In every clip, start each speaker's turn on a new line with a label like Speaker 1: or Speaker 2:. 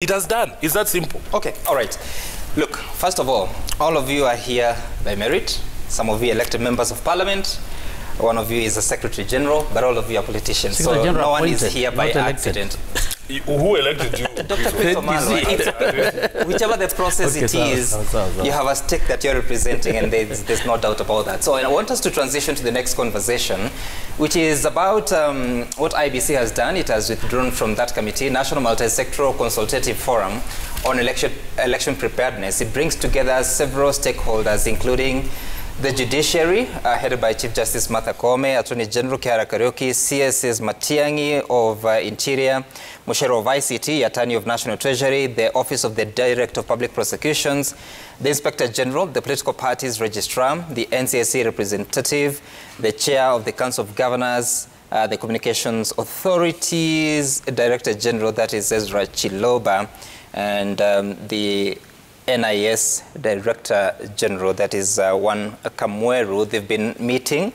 Speaker 1: It has done. It's that simple.
Speaker 2: Okay, all right. Look, first of all of you are here by merit. Some of you elected members of parliament. One of you is a secretary general, but all of you are politicians.
Speaker 3: Secretary
Speaker 2: so no one
Speaker 3: appointed,
Speaker 2: is here by accident.
Speaker 1: Who elected you?
Speaker 2: Dr. Peter Malo, whichever the process it is, you have a stake that you're representing, and there's no doubt about that. So I want us to transition to the next conversation, which is about what IEBC has done. It has withdrawn from that committee, National Multi-Sectoral Consultative Forum on Election Preparedness. It brings together several stakeholders, including the judiciary, headed by Chief Justice Martha Koome, Attorney General Kiara Kariuki, CSS Matiang'i of Interior, Mushero of ICT, Attorney of National Treasury, the Office of the Director of Public Prosecutions, the Inspector General, the Political Parties Registrar, the NCSC representative, the Chair of the Council of Governors, the Communications Authorities Director General, that is Ezra Chiloba, and the NIS Director General, that is Juan Kamweru. They've been meeting.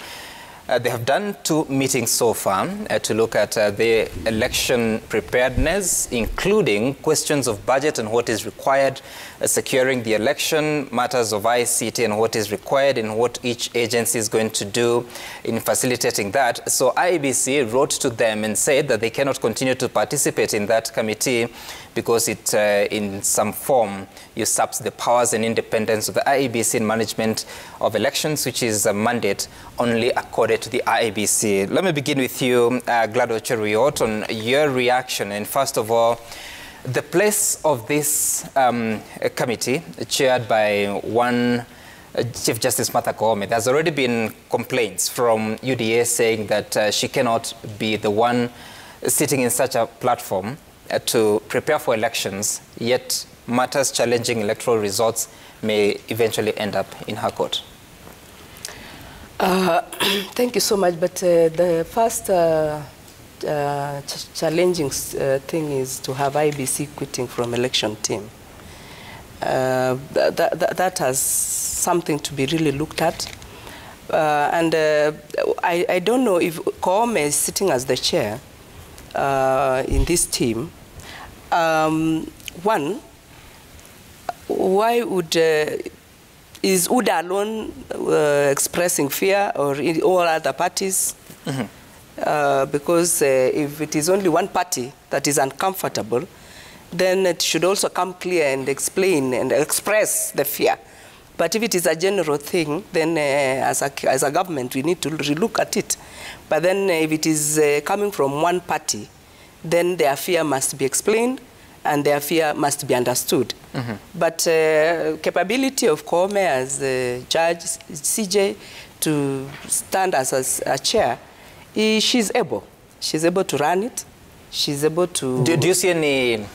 Speaker 2: They have done 2 meetings so far to look at the election preparedness, including questions of budget and what is required, securing the election, matters of ICT and what is required, and what each agency is going to do in facilitating that. So IEBC wrote to them and said that they cannot continue to participate in that committee because it, in some form, usurps the powers and independence of the IEBC in management of elections, which is a mandate only accorded to the IEBC. Let me begin with you, Glado Cheruiyot, on your reaction. And first of all, the place of this committee, chaired by one Chief Justice Martha Koome. There's already been complaints from UDA saying that she cannot be the one sitting in such a platform to prepare for elections, yet matters challenging electoral results may eventually end up in her court.
Speaker 4: Thank you so much, but the first challenging thing is to have IEBC quitting from election team. That has something to be really looked at. I don't know if Koome is sitting as the chair in this team. One, why would is UDA alone expressing fear, or in all other parties? Mm-hmm. Because if it is only one party that is uncomfortable, then it should also come clear and explain and express the fear. But if it is a general thing, then as a government, we need to relook at it. But then if it is coming from one party, then their fear must be explained and their fear must be understood. Mm-hmm. But capability of Koome as judge, CJ, to stand as a chair, she's able. She's able to run it. She's able to...
Speaker 2: Do you see any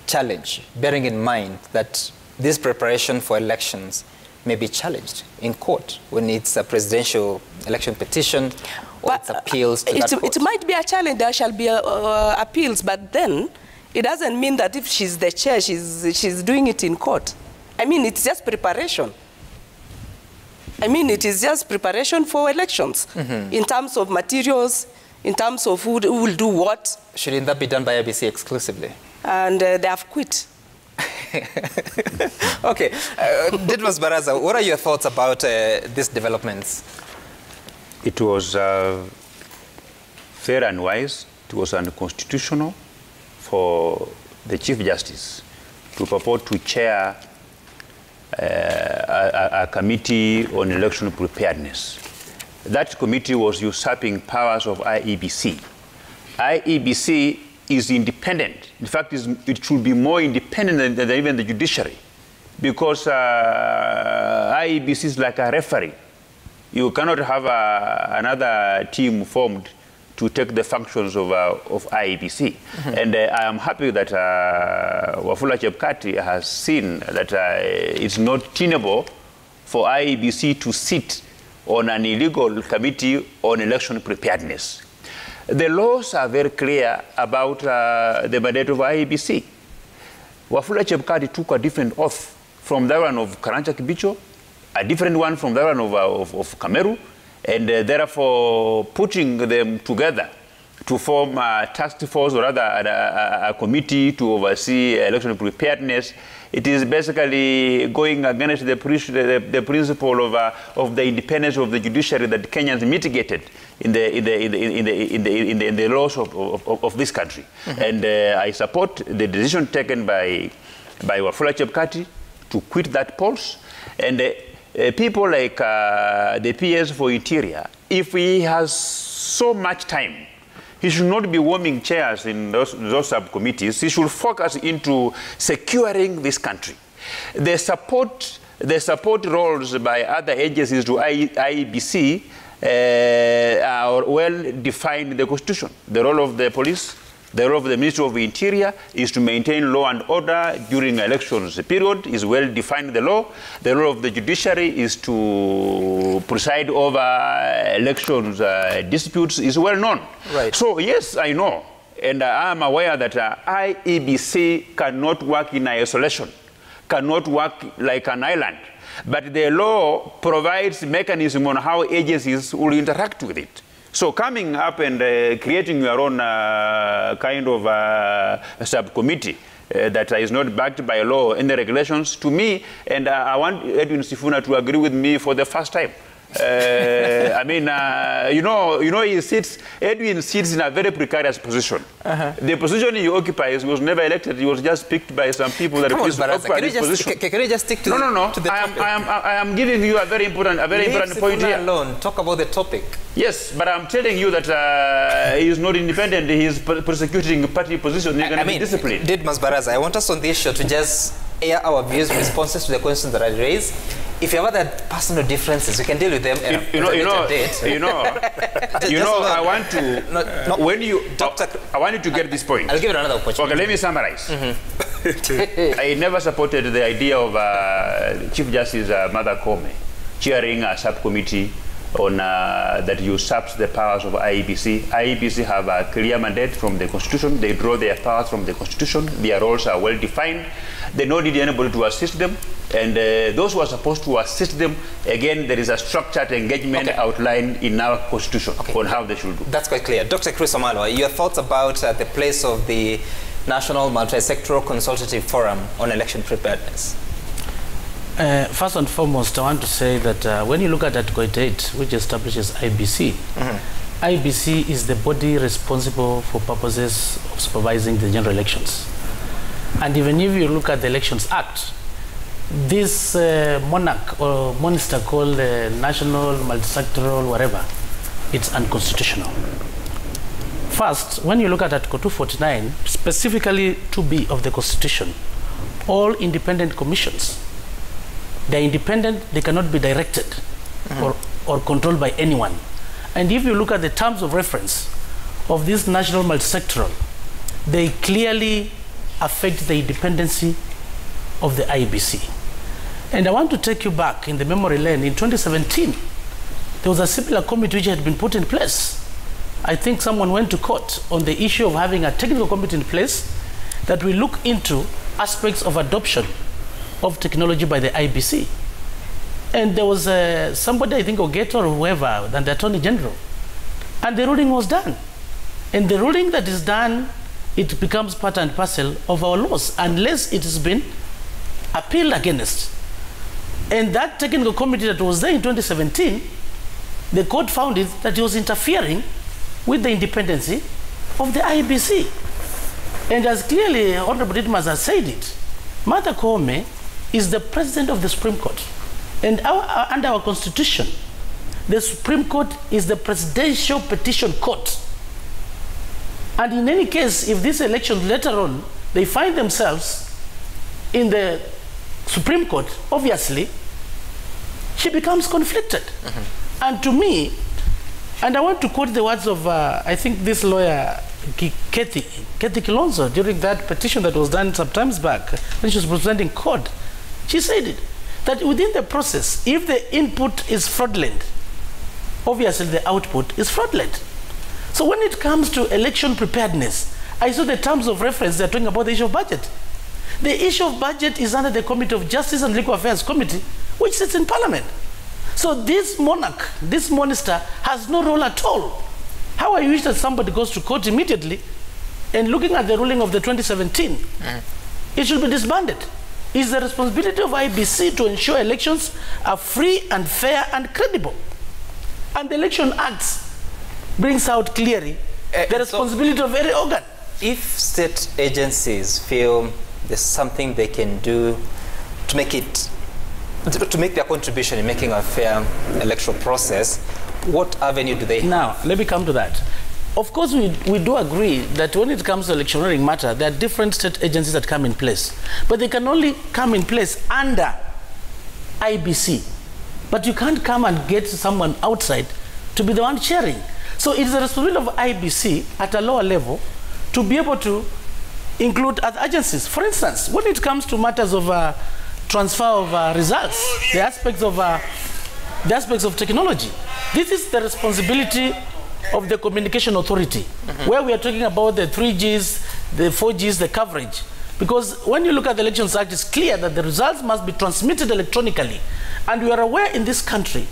Speaker 2: challenge, bearing in mind that this preparation for elections may be challenged in court when it's a presidential election petition or it's appeals to that court?
Speaker 4: It might be a challenge. There shall be appeals, but then it doesn't mean that if she's the chair, she's doing it in court. I mean, it's just preparation. I mean, it is just preparation for elections, mm-hmm. in terms of materials, in terms of who will do what.
Speaker 2: Shouldn't that be done by IEBC exclusively?
Speaker 4: And they have quit.
Speaker 2: Okay. Didmus Baraza, what are your thoughts about these developments?
Speaker 5: It was fair and wise. It was unconstitutional for the Chief Justice to purport to chair a committee on election preparedness. That committee was usurping powers of IEBC. IEBC is independent. In fact, it should be more independent than even the judiciary, because IEBC is like a referee. You cannot have another team formed to take the functions of IEBC. Mm-hmm. And I am happy that Wafula Chebukati has seen that it's not tenable for IEBC to sit on an illegal committee on election preparedness. The laws are very clear about the mandate of IEBC. Wafula Chebukati took a different oath from that one of Karanja Kibicho, a different one from that one of Kameru, and therefore putting them together to form a task force or rather a committee to oversee election preparedness. It is basically going against the principle of the independence of the judiciary that Kenyans mitigated in the laws of this country. And I support the decision taken by Wafula Chebukati to quit that post. And people like the PS for Interior, if he has so much time, he should not be warming chairs in those subcommittees. He should focus into securing this country. The support roles by other agencies to IEBC are well defined in the Constitution. The role of the police, the role of the Ministry of the Interior is to maintain law and order during elections period, is well defined in the law. The role of the judiciary is to preside over elections disputes, is well known.
Speaker 2: Right.
Speaker 5: So yes, I know, and I am aware that IEBC cannot work in isolation, cannot work like an island. But the law provides mechanism on how agencies will interact with it. So coming up and creating your own kind of subcommittee that is not backed by law and the regulations, to me, and I want Edwin Sifuna to agree with me for the first time. I mean, Edwin sits in a very precarious position. The position he occupies was never elected. He was just picked by some people that refused to occupy this position.
Speaker 2: Can you just stick to
Speaker 5: to
Speaker 2: the topic?
Speaker 5: I am giving you a very important point here.
Speaker 2: Alone. Talk about the topic.
Speaker 5: Yes, but I'm telling you that he is not independent. He is persecuting party position. He's going to be disciplined.
Speaker 2: Didmas Baraza, I want us on this show to just air our views, responses to the questions that I raised. If you have other personal differences, we can deal with them. I want to. I want you to get this point. I'll give it another opportunity.
Speaker 5: Okay, let me summarize. I never supported the idea of Chief Justice Martha Koome chairing a subcommittee on that usurps the powers of IEBC. IEBC have a clear mandate from the Constitution. They draw their powers from the Constitution. Their roles are well defined. They don't need anybody to assist them. And those who are supposed to assist them, again, there is a structured engagement outlined in our Constitution on how they should do.
Speaker 2: That's quite clear. Dr. Chris Omalwa, your thoughts about the place of the National Multi-Sectoral Consultative Forum on Election Preparedness?
Speaker 3: First and foremost, I want to say that when you look at Article 8, which establishes IEBC, IEBC is the body responsible for purposes of supervising the general elections. And even if you look at the Elections Act, this monarch or monster called National Multi-Sectoral whatever, it's unconstitutional. First, when you look at Article 249, specifically 2B of the Constitution, all independent commissions, they're independent, they cannot be directed or controlled by anyone. And if you look at the terms of reference of this national multisectoral, they clearly affect the independency of the IEBC. And I want to take you back in the memory lane. In 2017, there was a similar committee which had been put in place. I think someone went to court on the issue of having a technical committee in place that will look into aspects of adoption of technology by the IEBC. And there was somebody, I think Ogeto or whoever, than the Attorney General. And the ruling was done. And the ruling that is done, it becomes part and parcel of our laws, unless it has been appealed against. And that technical committee that was there in 2017, the court found it that it was interfering with the independency of the IEBC. And as clearly Honorable Didmas has said it, Martha Koome is the president of the Supreme Court. And under our Constitution, the Supreme Court is the presidential petition court. And in any case, if these elections later on, they find themselves in the Supreme Court, obviously, she becomes conflicted. And to me, and I want to quote the words of, I think this lawyer, Kathy Kilonzo, during that petition that was done some times back, when she was presenting court, she said it, that within the process, if the input is fraudulent, obviously the output is fraudulent. So when it comes to election preparedness, I saw the terms of reference, they're talking about the issue of budget. The issue of budget is under the Committee of Justice and Legal Affairs Committee, which sits in Parliament. So this monarch, this monster, has no role at all How I wish that somebody goes to court immediately and looking at the ruling of the 2017, it should be disbanded. It's the responsibility of IEBC to ensure elections are free and fair and credible. And the Election Act brings out clearly the responsibility of every organ.
Speaker 2: If state agencies feel there's something they can do to make their contribution in making a fair electoral process, what avenue do they have?
Speaker 3: Now, let me come to that. Of course, we do agree that when it comes to electioneering matter, there are different state agencies that come in place. But they can only come in place under IEBC. But you can't come and get someone outside to be the one chairing. So it is the responsibility of IEBC at a lower level to be able to include other agencies. For instance, when it comes to matters of transfer of results, the aspects of technology, this is the responsibility of the Communication Authority, where we are talking about the 3Gs, the 4Gs, the coverage. Because when you look at the Elections Act, it's clear that the results must be transmitted electronically. And we are aware in this country,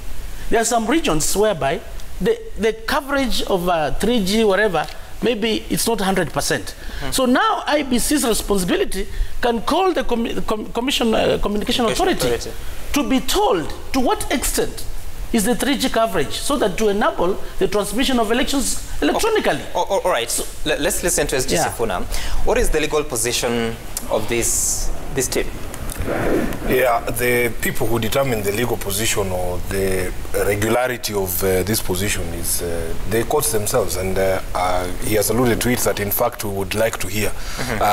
Speaker 3: there are some regions whereby the coverage of 3G, whatever, maybe it's not 100%. So now IEBC's responsibility can call the Communication Authority to be told to what extent is the 3G coverage, so that to enable the transmission of elections electronically.
Speaker 2: All right, so let's listen to SG Sifuna. What is the legal position of this team?
Speaker 1: Yeah, the people who determine the legal position or the regularity of this position is the courts themselves, and he has alluded to it that in fact we would like to hear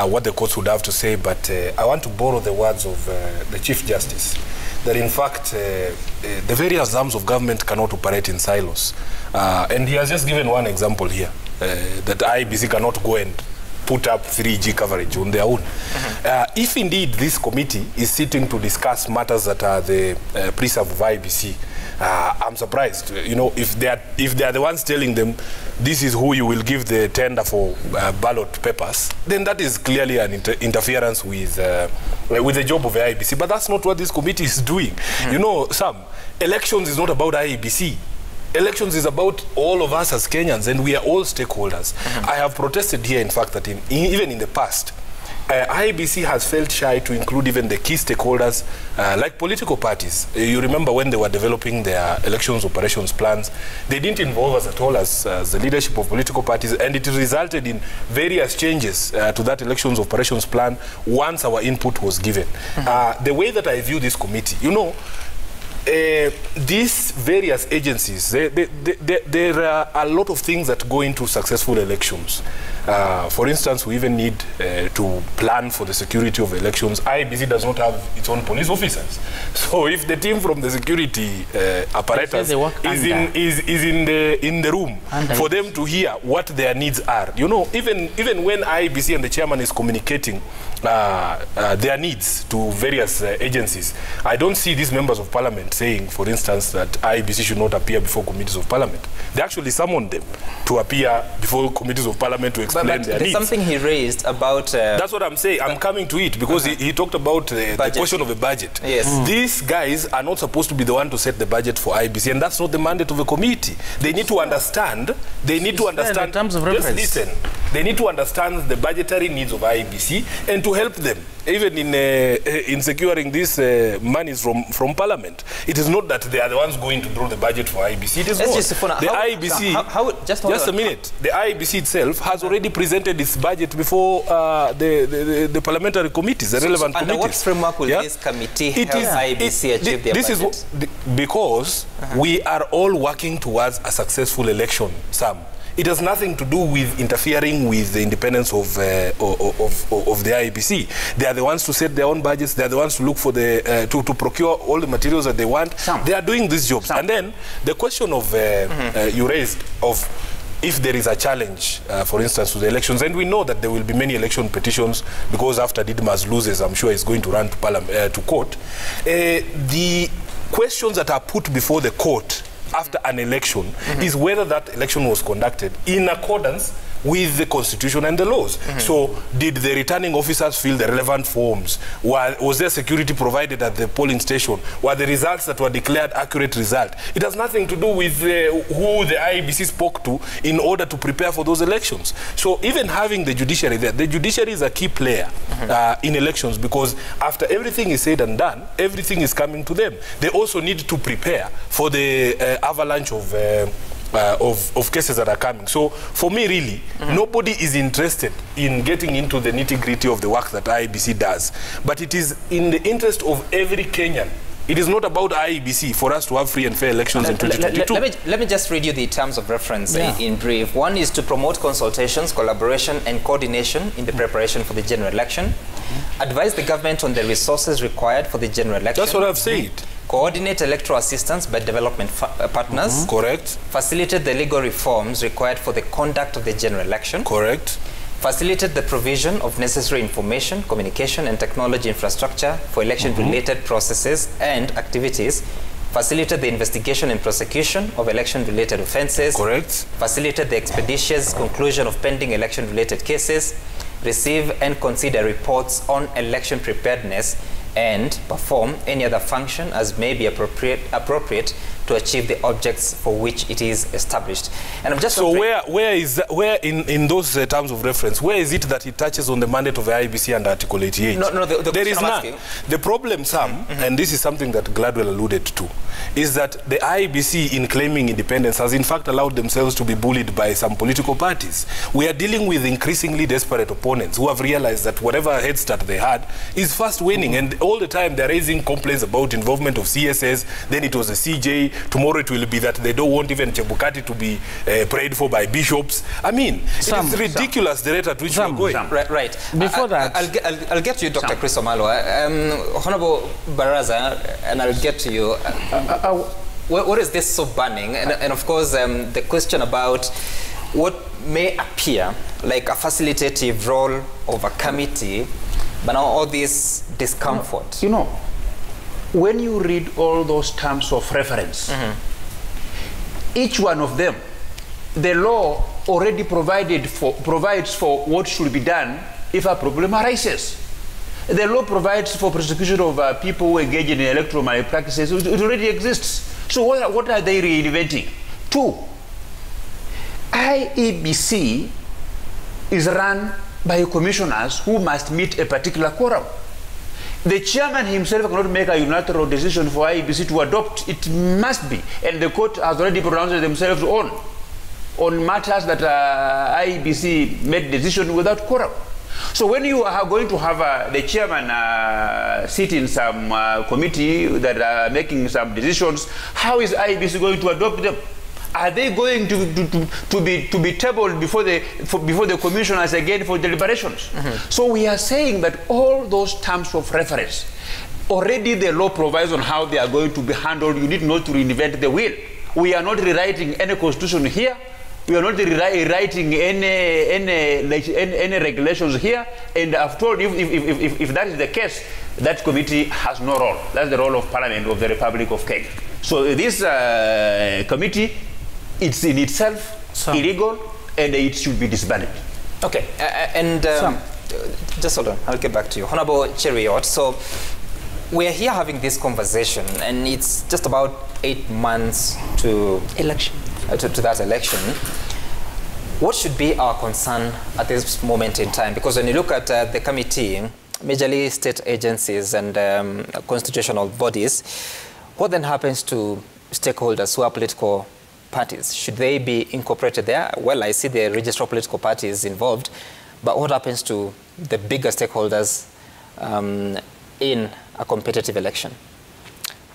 Speaker 1: what the courts would have to say, but I want to borrow the words of the Chief Justice, that in fact the various arms of government cannot operate in silos. And he has just given one example here, that IEBC cannot go and put up 3G coverage on their own. If indeed this committee is sitting to discuss matters that are the preserve of IEBC, I'm surprised. You know, if they are the ones telling them this is who you will give the tender for ballot papers, then that is clearly an interference with the job of the IEBC. But that's not what this committee is doing. You know, Sam, elections is not about IEBC. Elections is about all of us as Kenyans, and we are all stakeholders. I have protested here, in fact, that even in the past, IEBC has felt shy to include even the key stakeholders, like political parties. You remember when they were developing their elections operations plans, they didn't involve us at all as the leadership of political parties, and it resulted in various changes to that elections operations plan once our input was given. The way that I view this committee, you know, these various agencies, there are a lot of things that go into successful elections. For instance, we even need to plan for the security of elections. IEBC does not have its own police officers. So if the team from the security apparatus is in the room for them to hear what their needs are, you know, even when IEBC and the chairman is communicating their needs to various agencies, I don't see these members of parliament saying, for instance, that IEBC should not appear before committees of parliament. They actually summoned them to appear before committees of parliament to explain their needs.
Speaker 2: There's something he raised about...
Speaker 1: That's what I'm saying. I'm coming to it because he talked about the question of the budget.
Speaker 2: Yes.
Speaker 1: These guys are not supposed to be the one to set the budget for IEBC, and that's not the mandate of the committee. They need to understand... They need to understand...
Speaker 3: In terms of reference.
Speaker 1: Just listen. They need to understand the budgetary needs of IEBC and to help them, even in securing these monies from Parliament. It is not that they are the ones going to draw the budget for IEBC. It is not. The IEBC, just a minute, the IEBC itself has already presented its budget before the parliamentary committees, the relevant committees.
Speaker 2: Under what framework will this committee help IEBC achieve their budget?
Speaker 1: Because we are all working towards a successful election, Sam. It has nothing to do with interfering with the independence of the IEBC. They are the ones to set their own budgets. They are the ones to look for to procure all the materials that they want. They are doing these jobs. And then the question of you raised of if there is a challenge, for instance, to the elections, and we know that there will be many election petitions because after Didmas loses, I'm sure he's going to run to court. The questions that are put before the court after an election is whether that election was conducted in accordance with the constitution and the laws. So did the returning officers fill the relevant forms? Was there security provided at the polling station? Were the results that were declared accurate result? It has nothing to do with who the IEBC spoke to in order to prepare for those elections. So even having the judiciary there, the judiciary is a key player in elections, because after everything is said and done, everything is coming to them. They also need to prepare for the avalanche of cases that are coming. So for me, really, nobody is interested in getting into the nitty-gritty of the work that IEBC does. But it is in the interest of every Kenyan. It is not about IEBC for us to have free and fair elections in 2022.
Speaker 2: Let me just read you the terms of reference in brief. One is to promote consultations, collaboration, and coordination in the preparation for the general election. Advise the government on the resources required for the general election.
Speaker 1: That's what I've said.
Speaker 2: Coordinate electoral assistance by development partners.
Speaker 1: Correct.
Speaker 2: Facilitate the legal reforms required for the conduct of the general election.
Speaker 1: Correct.
Speaker 2: Facilitate the provision of necessary information, communication, and technology infrastructure for election-related processes and activities. Facilitate the investigation and prosecution of election-related offences.
Speaker 1: Correct.
Speaker 2: Facilitate the expeditious conclusion of pending election-related cases. Receive and consider reports on election preparedness, and perform any other function as may be appropriate to achieve the objects for which it is established. And I'm just
Speaker 1: so where in those terms of reference, where is it that it touches on the mandate of the IEBC and Article 88?
Speaker 2: No,
Speaker 1: there is none. The problem, Sam, and this is something that Gladwell alluded to, is that the IEBC, in claiming independence, has in fact allowed themselves to be bullied by some political parties. We are dealing with increasingly desperate opponents who have realized that whatever head start they had is fast winning, and all the time they're raising complaints about involvement of CSS, then it was a CJ, tomorrow it will be that they don't want even Chebukati to be prayed for by bishops. I mean, it's ridiculous the rate at which we're going.
Speaker 2: Right.
Speaker 3: Before that...
Speaker 2: I'll get to you, Dr. Chris Omalo. Honorable Baraza, and I'll get to you. What is this so burning? And of course, the question about what may appear like a facilitative role of a committee, but now all this discomfort.
Speaker 5: You know, when you read all those terms of reference, each one of them, the law already provides for what should be done if a problem arises. The law provides for prosecution of people who engage in electoral malpractices. It already exists. So what are they reinventing? Two, IEBC is run by commissioners who must meet a particular quorum. The chairman himself cannot make a unilateral decision for IEBC to adopt. It must be. And the court has already pronounced themselves on matters that IEBC made decision without quorum. So when you are going to have the chairman sit in some committee that are making some decisions, how is IEBC going to adopt them? Are they going to be tabled before the commissioners again for deliberations? So we are saying that all those terms of reference, already the law provides on how they are going to be handled. You need not to reinvent the wheel. We are not rewriting any constitution here. We are not rewriting any regulations here. And after all, if that is the case, that committee has no role. That's the role of Parliament of the Republic of Kenya. So this committee, it's in itself illegal, and it should be disbanded.
Speaker 2: Okay, and just hold on, I'll get back to you. Honorable Cheriot, so we're here having this conversation, and it's just about 8 months to election, to that election. What should be our concern at this moment in time? Because when you look at the committee, majorly state agencies and constitutional bodies, what then happens to stakeholders who are political parties? Should they be incorporated there? Well, I see the register of political parties involved, but what happens to the bigger stakeholders in a competitive election?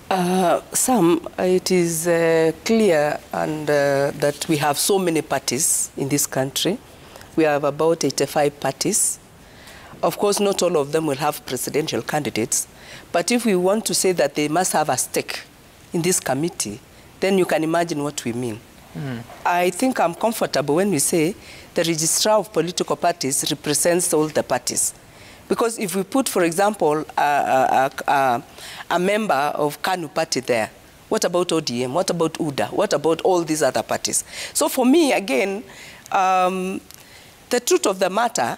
Speaker 4: Sam, it is clear and that we have so many parties in this country. We have about 85 parties. Of course, not all of them will have presidential candidates, but if we want to say that they must have a stake in this committee, then you can imagine what we mean. I think I'm comfortable when we say the registrar of political parties represents all the parties. Because if we put, for example, a member of KANU party there, what about ODM? What about UDA? What about all these other parties? So for me, again, the truth of the matter,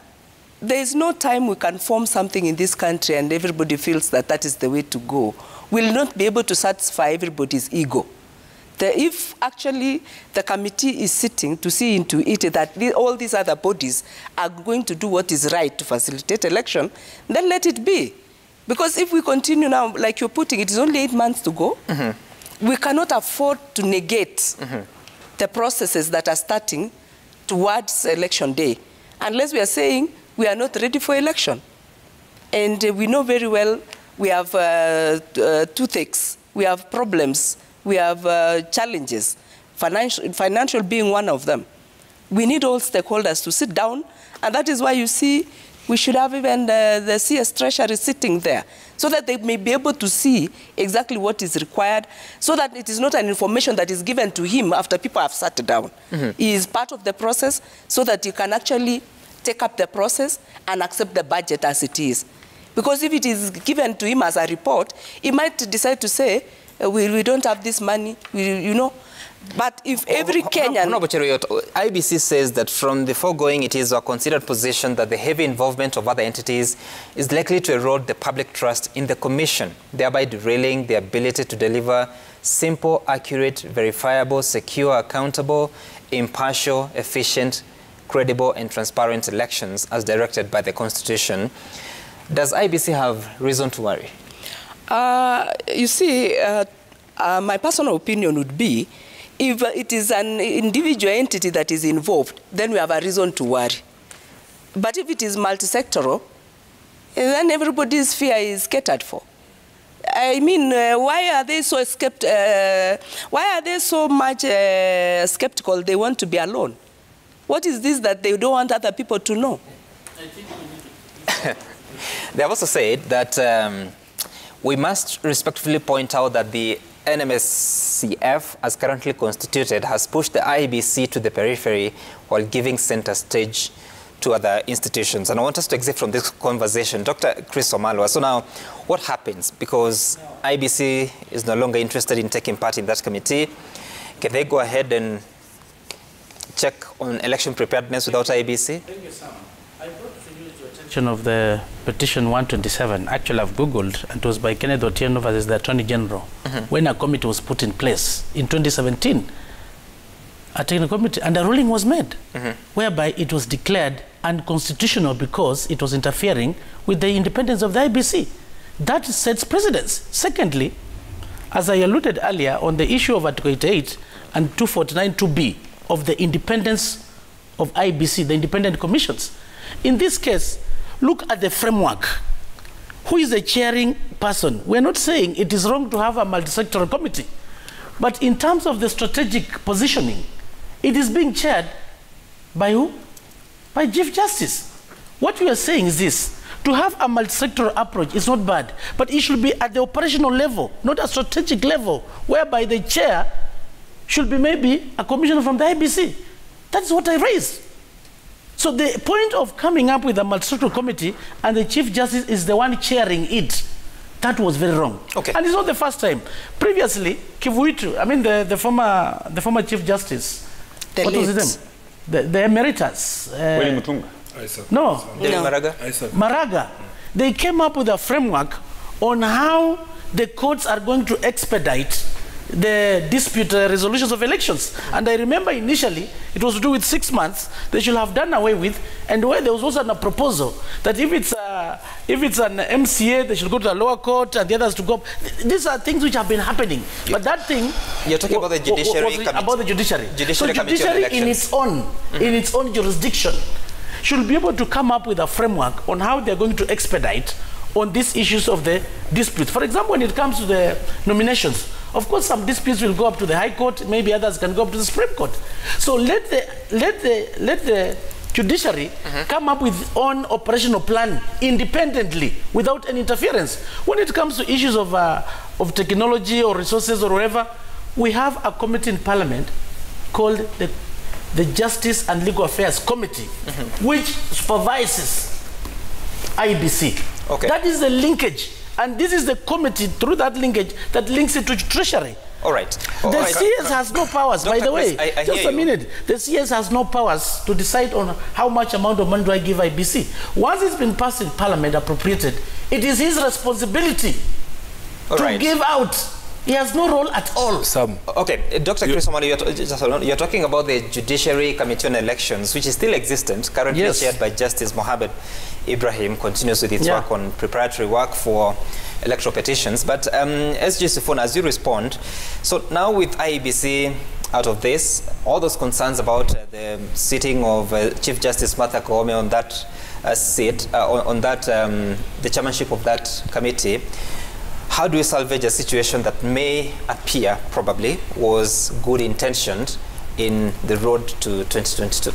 Speaker 4: there is no time we can form something in this country and everybody feels that that is the way to go. We'll not be able to satisfy everybody's ego. If actually the committee is sitting to see into it that all these other bodies are going to do what is right to facilitate election, then let it be. Because if we continue now, like you're putting, it is only 8 months to go. We cannot afford to negate the processes that are starting towards election day, unless we are saying we are not ready for election. And we know very well we have toothaches, we have problems, we have challenges, financial being one of them. We need all stakeholders to sit down, and that is why you see we should have even the CS Treasury sitting there, so that they may be able to see exactly what is required, so that it is not an information that is given to him after people have sat down. He is part of the process, so that you can actually take up the process and accept the budget as it is. Because if it is given to him as a report, he might decide to say, we don't have this money, you know. But if every Kenyan...
Speaker 2: IEBC says that from the foregoing, it is our considered position that the heavy involvement of other entities is likely to erode the public trust in the Commission, thereby derailing the ability to deliver simple, accurate, verifiable, secure, accountable, impartial, efficient, credible, and transparent elections as directed by the Constitution. Does IEBC have reason to worry?
Speaker 4: You see, my personal opinion would be, if it is an individual entity that is involved, then we have a reason to worry. But if it is multi-sectoral, then everybody's fear is catered for. I mean, why are they so why are they so much skeptical they want to be alone? What is this that they don't want other people to know?
Speaker 3: I think we need to...
Speaker 2: They have also said that we must respectfully point out that the NMSCF, as currently constituted, has pushed the IEBC to the periphery while giving center stage to other institutions. And I want us to exit from this conversation. Dr. Chris Omalwa, so now what happens? Because IEBC is no longer interested in taking part in that committee. Can they go ahead and check on election preparedness without IEBC?
Speaker 3: Thank you, Sam. I brought to attention of the petition 127. Actually, I've Googled, and it was by Kenneth Otieno versus the Attorney General, when a committee was put in place in 2017. A technical committee, and a ruling was made, whereby it was declared unconstitutional because it was interfering with the independence of the IEBC. That sets precedence. Secondly, as I alluded earlier on the issue of Article 88 and 249(2)(b of the independence of IEBC, the independent commissions. In this case, look at the framework. Who is the chairing person? We're not saying it is wrong to have a multi-sectoral committee, but in terms of the strategic positioning, it is being chaired by who? By Chief Justice. What we are saying is this: to have a multi-sectoral approach is not bad, but it should be at the operational level, not a strategic level, whereby the chair should be maybe a commissioner from the IEBC. That's what I raised. So the point of coming up with a multi-sectoral committee and the Chief Justice is the one chairing it, that was very wrong. Okay. And it's not the first time. Previously, Kivuitu, I mean the former Chief Justice, what was his name? The emeritus.
Speaker 5: William Mutunga.
Speaker 2: No.
Speaker 4: Maraga.
Speaker 3: Maraga. They came up with a framework on how the courts are going to expedite the dispute resolutions of elections. And I remember initially it was to do with 6 months. They should have done away with, and where there was also a proposal that if it's an MCA, they should go to the lower court and the others to go. These are things which have been happening. But that thing
Speaker 2: you're talking about the judiciary
Speaker 3: about the judiciary.
Speaker 2: Judiciary
Speaker 3: so judiciary in its own jurisdiction should be able to come up with a framework on how they're going to expedite on these issues of the disputes. For example, when it comes to the nominations, of course, some disputes will go up to the High Court. Maybe others can go up to the Supreme Court. So let the judiciary come up with its own operational plan independently, without any interference. When it comes to issues of technology or resources or whatever, we have a committee in Parliament called the Justice and Legal Affairs Committee, which supervises IEBC. Okay. That is the linkage. And this is the committee, through that linkage, that links it to Treasury.
Speaker 2: All right.
Speaker 3: The CS has no powers, by the way.
Speaker 2: I
Speaker 3: Just a minute. The CS has no powers to decide on how much amount of money do I give IBC. Once it's been passed in Parliament, appropriated, it is his responsibility to give out. He has no role at all.
Speaker 2: Okay, Dr. Chris Omari, you're talking about the Judiciary Committee on Elections, which is still existent, currently chaired by Justice Mohammed Ibrahim, continues with its work on preparatory work for electoral petitions. But SG Sifuna, as you respond, so now with IEBC out of this, all those concerns about the sitting of Chief Justice Martha Koome on that seat, the chairmanship of that committee, how do we salvage a situation that may appear, probably, was good intentioned in the road to 2022?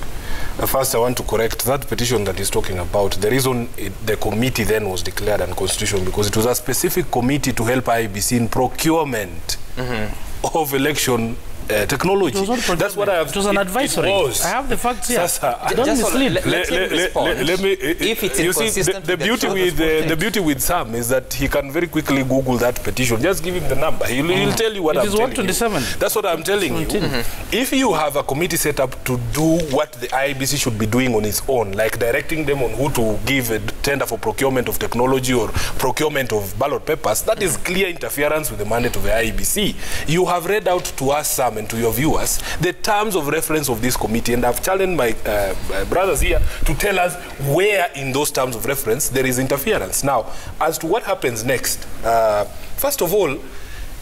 Speaker 1: First, I want to correct that petition that he's talking about. The reason the committee then was declared unconstitutional because it was a specific committee to help IEBC in procurement of election technology. That's what I have.
Speaker 3: It was an advisory. I have the facts here. Don't mislead.
Speaker 1: Let me.
Speaker 2: If it's inconsistent,
Speaker 1: the beauty with Sam is that he can very quickly Google that petition. Just give him the number. He'll tell you what I'm telling you. It is 127. That's what I'm telling you. If you have a committee set up to do what the IEBC should be doing on its own, like directing them on who to give a tender for procurement of technology or procurement of ballot papers, that is clear interference with the mandate of the IEBC. You have read out to us, Sam, and to your viewers the terms of reference of this committee, and I've challenged my brothers here to tell us where in those terms of reference there is interference. Now, as to what happens next, first of all,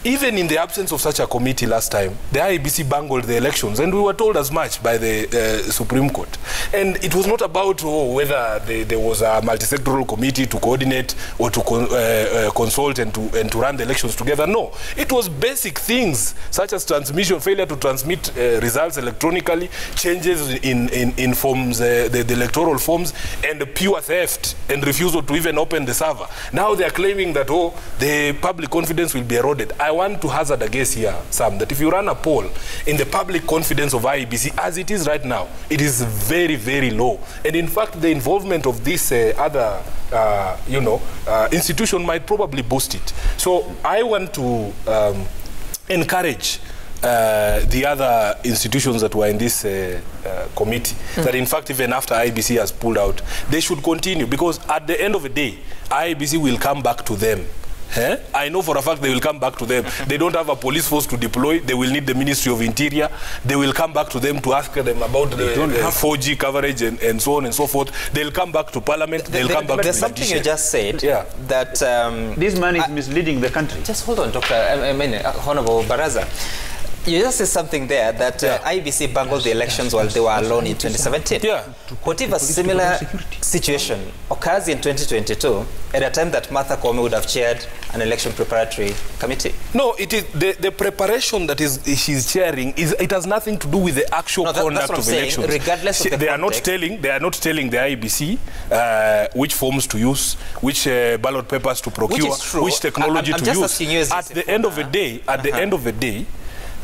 Speaker 1: even in the absence of such a committee last time, the IEBC bungled the elections, and we were told as much by the Supreme Court. And it was not about whether there was a multi-sectoral committee to coordinate or to consult and to run the elections together. No, it was basic things such as transmission, failure to transmit results electronically, changes in forms, the electoral forms, and pure theft and refusal to even open the server. Now they are claiming that, the public confidence will be eroded. I want to hazard a guess here, Sam, that if you run a poll in the public confidence of IEBC as it is right now, it is very, very low. And in fact, the involvement of this other, institution might probably boost it. So I want to encourage the other institutions that were in this committee, that in fact, even after IEBC has pulled out, they should continue, because at the end of the day, IEBC will come back to them. I know for a fact they will come back to them. They don't have a police force to deploy. They will need the Ministry of Interior. They will come back to them to ask them about the 4G coverage and so on and so forth. They'll come back to Parliament. They'll come back to
Speaker 2: There's something you just said that...
Speaker 5: this man is misleading the country.
Speaker 2: Just hold on, Dr. Honorable Baraza. You just said something there that IEBC bungled the elections while they were alone in 2017. What if a similar situation occurs in 2022 at a time that Martha Koome would have chaired an election preparatory committee?
Speaker 1: No, it is the preparation that she's chairing. It has nothing to do with the actual conduct of elections.
Speaker 2: Regardless of the
Speaker 1: they are not telling the IEBC which forms to use, which ballot papers to procure, which technology to use. At the end of the day,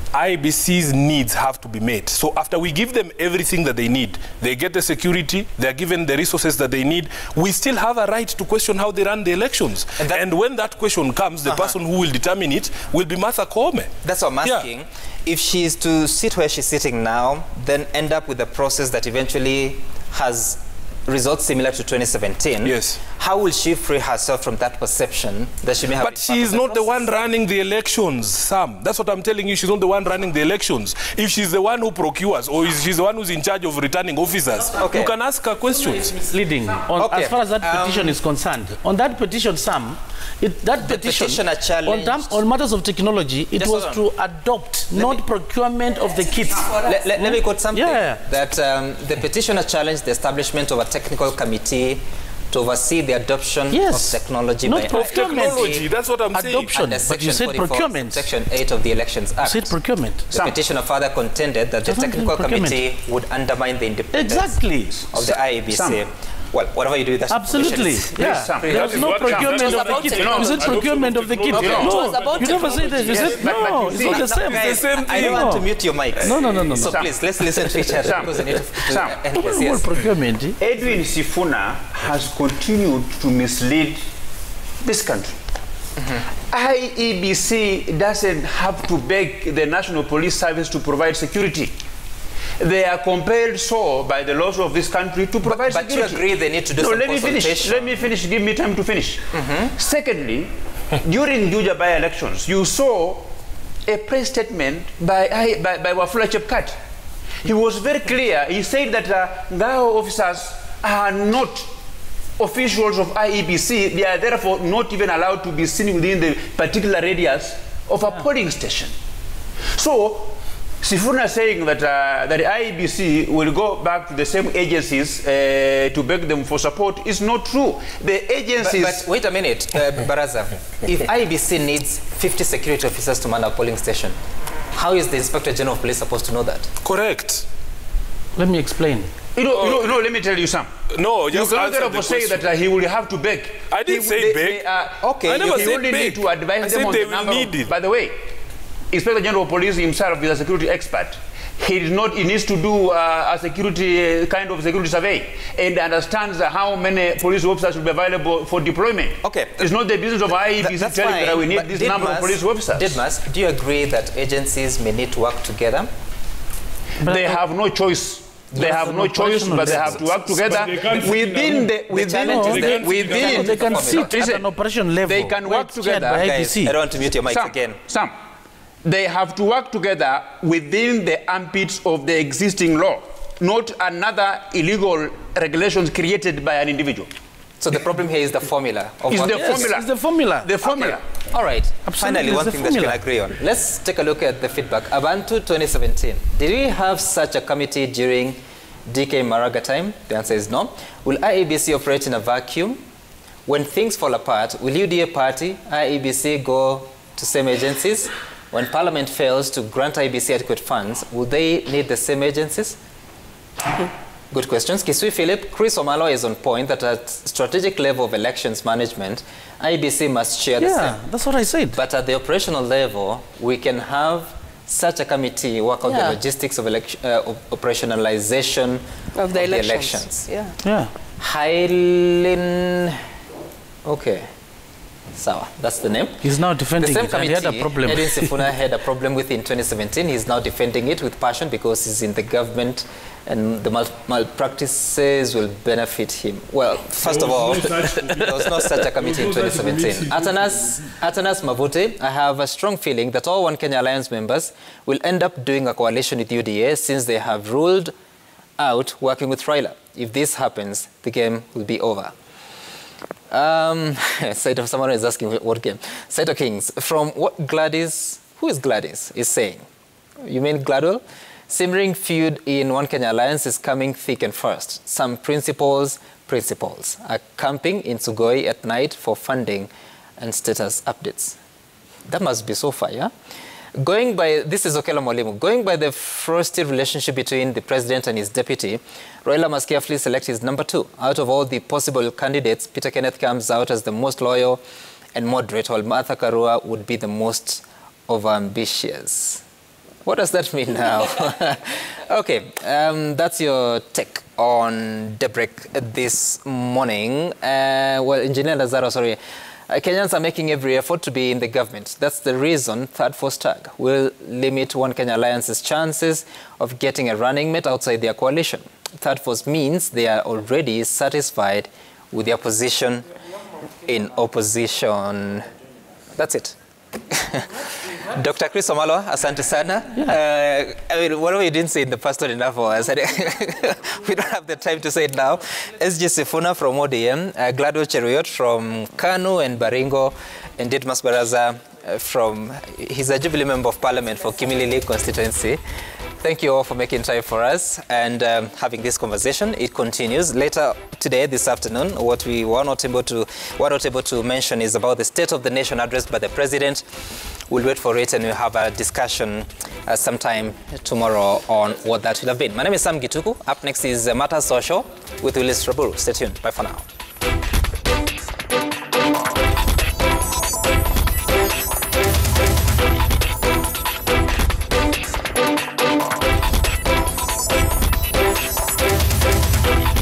Speaker 1: IEBC's needs have to be met. So after we give them everything that they need, they get the security, they're given the resources that they need, we still have a right to question how they run the elections. And when that question comes, the person who will determine it will be Martha Koome.
Speaker 2: That's what I'm asking. If she is to sit where she's sitting now, then end up with a process that eventually has results similar to 2017, how will she free herself from that perception that she may have?
Speaker 1: But she is not the one running the elections, Sam. That's what I'm telling you. She's not the one running the elections. If she's the one who procures, or if she's the one who's in charge of returning officers, you can ask her questions.
Speaker 3: Misleading. As far as that petition is concerned, on that petition, Sam, that petition on matters of technology, it was to adopt, not procurement of the kits.
Speaker 2: Let me quote something. That the petitioner challenged the establishment of a technical committee to oversee the adoption of technology
Speaker 3: not technology.
Speaker 1: That's what I'm
Speaker 3: adoption,
Speaker 1: saying.
Speaker 3: But you said procurement.
Speaker 2: Section 8 of the Elections Act.
Speaker 3: You said procurement.
Speaker 2: The petitioner further contended that the technical committee would undermine the independence of the IEBC. Well, whatever you do, that's
Speaker 3: absolutely. There was no procurement of the kit. You said procurement of the kit. No, you never said that. You said no. It's not the same.
Speaker 2: It's the same thing. I don't want to mute your mics.
Speaker 3: No.
Speaker 2: So please, let's listen to each other because I need to end this.
Speaker 3: Yes. Procurement.
Speaker 5: Edwin Sifuna has continued to mislead this country. IEBC doesn't have to beg the National Police Service to provide security. They are compelled so by the laws of this country to provide security.
Speaker 2: But you agree they need to do some consultation?
Speaker 5: Let me finish. Give me time to finish. Secondly, during Juja by-elections, you saw a press statement by Wafula Chepkat. He was very clear. He said that Ngao officers are not officials of IEBC. They are therefore not even allowed to be seen within the particular radius of a polling station. So, Sifuna saying that that the IEBC will go back to the same agencies to beg them for support is not true. The agencies...
Speaker 2: But wait a minute, Baraza. If IEBC needs 50 security officers to man a polling station, how is the Inspector General of Police supposed to know that?
Speaker 1: Correct.
Speaker 3: Let me explain.
Speaker 5: You know, let me tell you something.
Speaker 1: No, just
Speaker 5: answer the say that he will have to beg.
Speaker 1: I didn't say beg.
Speaker 5: Okay,
Speaker 1: I never said
Speaker 5: only
Speaker 1: beg.
Speaker 5: Need to advise
Speaker 1: I
Speaker 5: them on
Speaker 1: they
Speaker 5: the
Speaker 1: will
Speaker 5: number
Speaker 1: need it.
Speaker 5: By the way, Inspector General of Police himself is a security expert. He needs to do a security kind of security survey and understands how many police officers will be available for deployment.
Speaker 2: Okay.
Speaker 5: It's not the business of IEBC telling that we need this number of police officers.
Speaker 2: Didmas, do you agree that agencies may need to work together?
Speaker 3: But
Speaker 5: they have no choice. They have no choice, but they have to work together within the
Speaker 3: they can sit at an operation level.
Speaker 5: They can work together.
Speaker 2: Guys, I don't want to mute your mics again.
Speaker 5: They have to work together within the ambit of the existing law, not another illegal regulations created by an individual.
Speaker 2: So the problem here is the formula.
Speaker 3: It's the formula.
Speaker 5: The formula.
Speaker 2: Okay. All right. Finally, one thing that we can agree on. Let's take a look at the feedback. Abantu 2017. Did we have such a committee during DK Maraga time? The answer is no. Will IEBC operate in a vacuum? When things fall apart, will UDA party, IEBC go to same agencies? When Parliament fails to grant IEBC adequate funds, will they need the same agencies? Good questions. Kisui Philip, Chris Omalo is on point that at strategic level of elections management, IEBC must share the same.
Speaker 3: Yeah, that's what I said.
Speaker 2: But at the operational level, we can have such a committee work out the logistics of operationalization
Speaker 4: of the elections.
Speaker 2: Yeah. Hylin, okay. Sawa, that's the name.
Speaker 3: He's now defending
Speaker 2: the same
Speaker 3: it,
Speaker 2: committee,
Speaker 3: and he had a problem.
Speaker 2: Edwin Sifuna had a problem with in 2017. He's now defending it with passion because he's in the government and the malpractices will benefit him. Well, first of all, there was no such a committee in 2017. Atanas Mavute, I have a strong feeling that all One Kenya Alliance members will end up doing a coalition with UDA since they have ruled out working with Raila. If this happens, the game will be over. Saito, someone is asking what game. Saito Kings, from what Gladys, who is Gladys, is saying? You mean Gladwell? Simmering feud in One Kenya Alliance is coming thick and fast. Some principals are camping in Sugoi at night for funding and status updates. That must be so far, yeah? Going by, this is Okelo Molimu, going by the frosty relationship between the president and his deputy, Raila must carefully select his number 2. Out of all the possible candidates, Peter Kenneth comes out as the most loyal and moderate, while Martha Karua would be the most overambitious. What does that mean now? Okay, that's your take on Daybreak this morning. Well, Engineer Lazaro, sorry. Kenyans are making every effort to be in the government. That's the reason Third Force Tag will limit One Kenya Alliance's chances of getting a running mate outside their coalition. Third Force means they are already satisfied with their position in opposition. That's it. Dr. Chris Omalo, asante sana. I mean, whatever you didn't say in the past one enough, I said we don't have the time to say it now. SG Sifuna from ODM, Gladwell Cheruiyot from Kanu and Baringo, and Didmas Baraza from, he's a Jubilee Member of Parliament for Kimilili constituency. Thank you all for making time for us and having this conversation. It continues later today, this afternoon. What we were not able to mention is about the State of the Nation addressed by the President. We'll wait for it and we'll have a discussion sometime tomorrow on what that will have been. My name is Sam Gituku. Up next is Matters Social with Willis Raburu. Stay tuned. Bye for now.